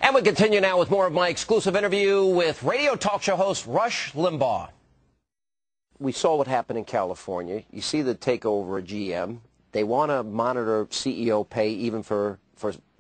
And we continue now with more of my exclusive interview with radio talk show host Rush Limbaugh. We saw what happened in California. You see the takeover of GM. They want to monitor CEO pay even for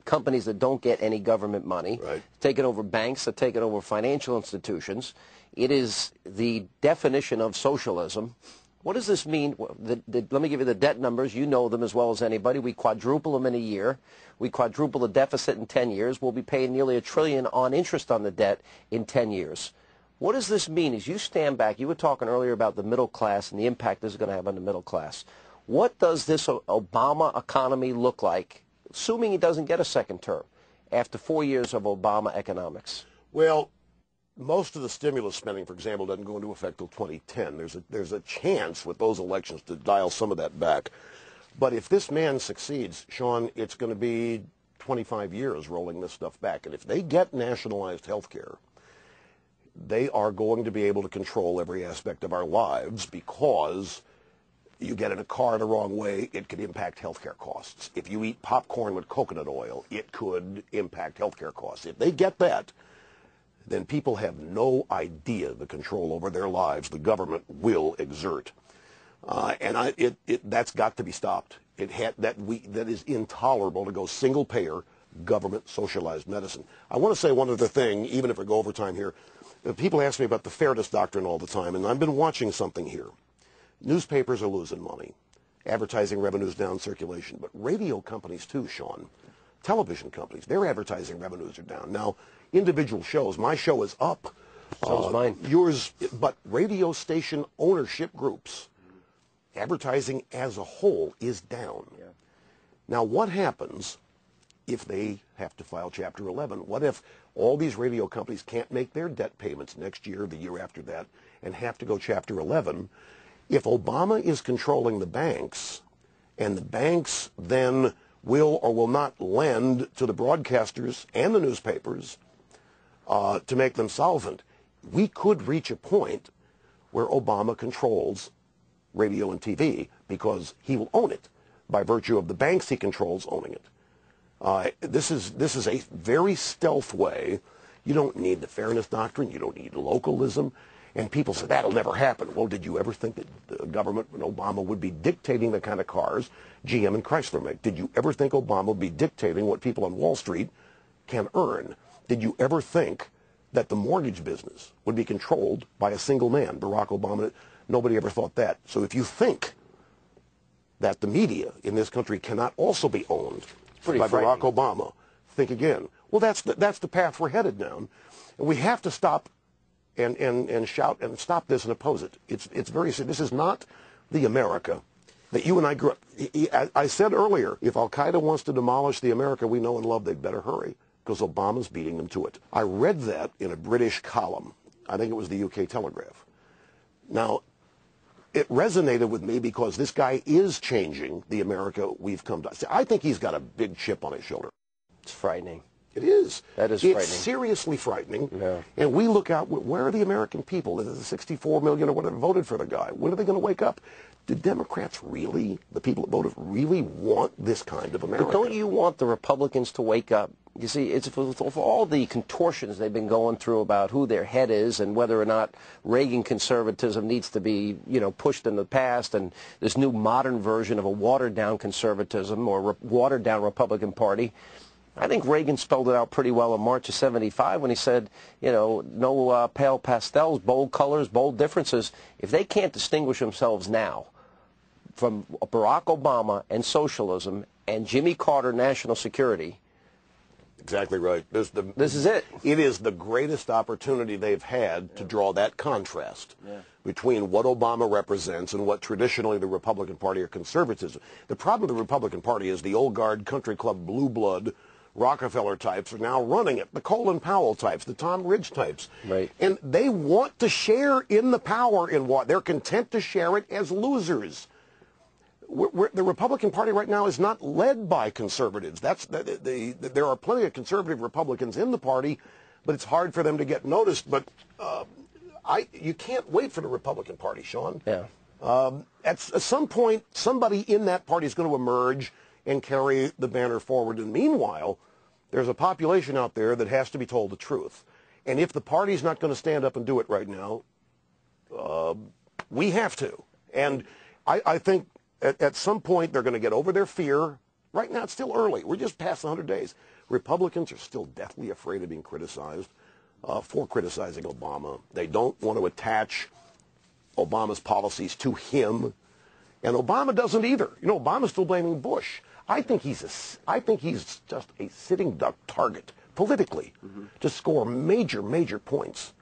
companies that don't get any government money. Right. Taking over banks, they're taking over financial institutions. It is the definition of socialism. What does this mean? Let me give you the debt numbers. You know them as well as anybody. We quadruple them in a year. We quadruple the deficit in 10 years. We'll be paying nearly $1 trillion on interest on the debt in 10 years. What does this mean? As you stand back, you were talking earlier about the middle class and the impact this is going to have on the middle class. What does this Obama economy look like, assuming he doesn't get a second term, after 4 years of Obama economics? Well, most of the stimulus spending, for example, doesn't go into effect till 2010. There's a chance with those elections to dial some of that back. But if this man succeeds, Sean, it's going to be 25 years rolling this stuff back. And if they get nationalized health care, they are going to be able to control every aspect of our lives, because you get in a car the wrong way, it could impact health care costs. If you eat popcorn with coconut oil, it could impact health care costs. If they get that, then people have no idea the control over their lives the government will exert. That's got to be stopped. That is intolerable to go single payer, government socialized medicine. I want to say one other thing, even if we go over time here. People ask me about the fairness doctrine all the time, and I've been watching something here. Newspapers are losing money. Advertising revenues down, circulation. But radio companies too, Sean. Television companies, their advertising revenues are down. Now, individual shows, my show is up. So is mine. Yours, but radio station ownership groups, advertising as a whole is down. Yeah. Now, what happens if they have to file Chapter 11? What if all these radio companies can't make their debt payments next year, the year after that, and have to go Chapter 11? If Obama is controlling the banks, and the banks then will or will not lend to the broadcasters and the newspapers to make them solvent, we could reach a point where Obama controls radio and TV, because he will own it by virtue of the banks he controls owning it. This is a very stealth way. You don't need the fairness doctrine. You don't need localism. And people say, that'll never happen. Well, did you ever think that the government and Obama would be dictating the kind of cars GM and Chrysler make? Did you ever think Obama would be dictating what people on Wall Street can earn? Did you ever think that the mortgage business would be controlled by a single man, Barack Obama? Nobody ever thought that. So if you think that the media in this country cannot also be owned by Barack Obama, think again. Well, that's the path we're headed down. And we have to stop and shout and stop this and oppose it. It's very serious. This is not the America that you and I grew up. I said earlier, if Al-Qaeda wants to demolish the America we know and love, they'd better hurry, because Obama's beating them to it. I read that in a British column. I think it was the UK Telegraph. Now, it resonated with me because this guy is changing the America we've come to. I think he's got a big chip on his shoulder. It's frightening. It is. That is frightening. It's seriously frightening. Yeah. And we look out, where are the American people? The 64 million or whatever voted for the guy. When are they going to wake up? Do Democrats really, the people that voted, really want this kind of America? But don't you want the Republicans to wake up? You see, it's for all the contortions they've been going through about who their head is and whether or not Reagan conservatism needs to be, pushed in the past, and this new modern version of a watered-down conservatism or watered-down Republican Party. I think Reagan spelled it out pretty well in March of '75 when he said, no pale pastels, bold colors, bold differences. If they can't distinguish themselves now from Barack Obama and socialism and Jimmy Carter national security. Exactly right. This is it. It is the greatest opportunity they've had to draw that contrast between what Obama represents and what traditionally the Republican Party or conservatism. The problem with the Republican Party is the old guard, country club, blue blood, Rockefeller types are now running it. The Colin Powell types, the Tom Ridge types. Right. And they want to share in the power in what they're content to share it as losers. The Republican Party right now is not led by conservatives. There are plenty of conservative Republicans in the party, but it's hard for them to get noticed. But you can't wait for the Republican Party, Sean. Yeah. At some point, somebody in that party is going to emerge and carry the banner forward. And meanwhile, there's a population out there that has to be told the truth. And if the party's not going to stand up and do it right now, we have to. And I think at some point they're going to get over their fear. Right now it's still early. We're just past 100 days. Republicans are still deathly afraid of being criticized for criticizing Obama. They don't want to attach Obama's policies to him. And Obama doesn't either. You know, Obama's still blaming Bush. I think he's just a sitting duck target politically to score major, major points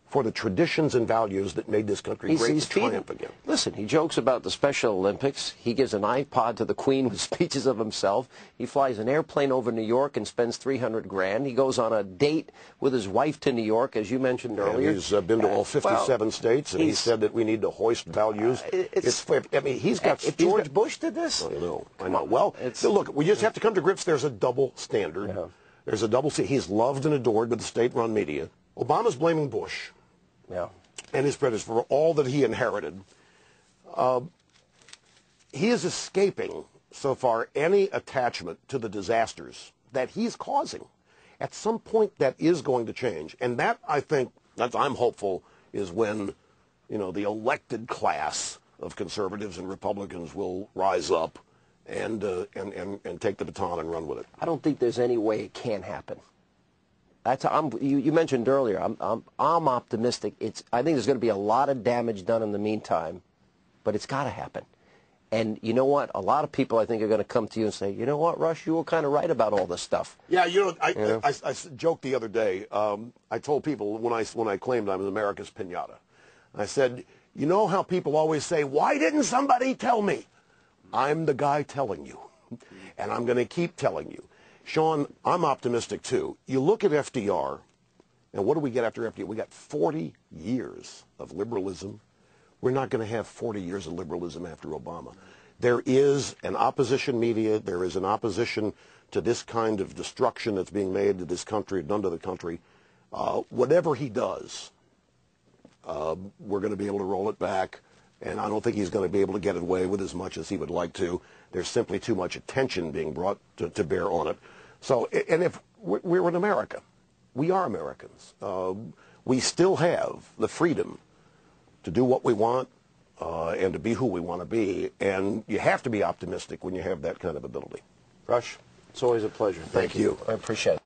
for the traditions and values that made this country great to triumph again. Listen, he jokes about the Special Olympics. He gives an iPod to the Queen with speeches of himself. He flies an airplane over New York and spends $300 grand. He goes on a date with his wife to New York, as you mentioned earlier. And he's been to all 57 states, and he said that we need to hoist values. I mean, he's got... If George Bush did this? I know. Well, look, we just have to come to grips. There's a double standard. Yeah. There's a double standard. He's loved and adored by the state-run media. Obama's blaming Bush. Yeah. And his predecessor for all that he inherited. He is escaping, so far, any attachment to the disasters that he's causing. At some point, that is going to change. And that, I think, I'm hopeful, is when, you know, the elected class of conservatives and Republicans will rise up and take the baton and run with it. I don't think there's any way it can't happen. You mentioned earlier, I'm optimistic. I think there's going to be a lot of damage done in the meantime, but it's got to happen. And you know what? A lot of people, I think, are going to come to you and say, you know what, Rush, you were kind of right about all this stuff. Yeah, I joked the other day. I told people when I claimed I was America's piñata, I said, you know how people always say, why didn't somebody tell me? I'm the guy telling you, and I'm going to keep telling you. Sean, I'm optimistic, too. You look at FDR, and what do we get after FDR? We got 40 years of liberalism. We're not going to have 40 years of liberalism after Obama. There is an opposition media. There is an opposition to this kind of destruction that's being made to this country, done to the country. Whatever he does, we're going to be able to roll it back, and I don't think he's going to be able to get away with as much as he would like to. There's simply too much attention being brought to bear on it. So, and if we're in America, we are Americans. We still have the freedom to do what we want and to be who we want to be. And you have to be optimistic when you have that kind of ability. Rush, it's always a pleasure. Thank you. I appreciate it.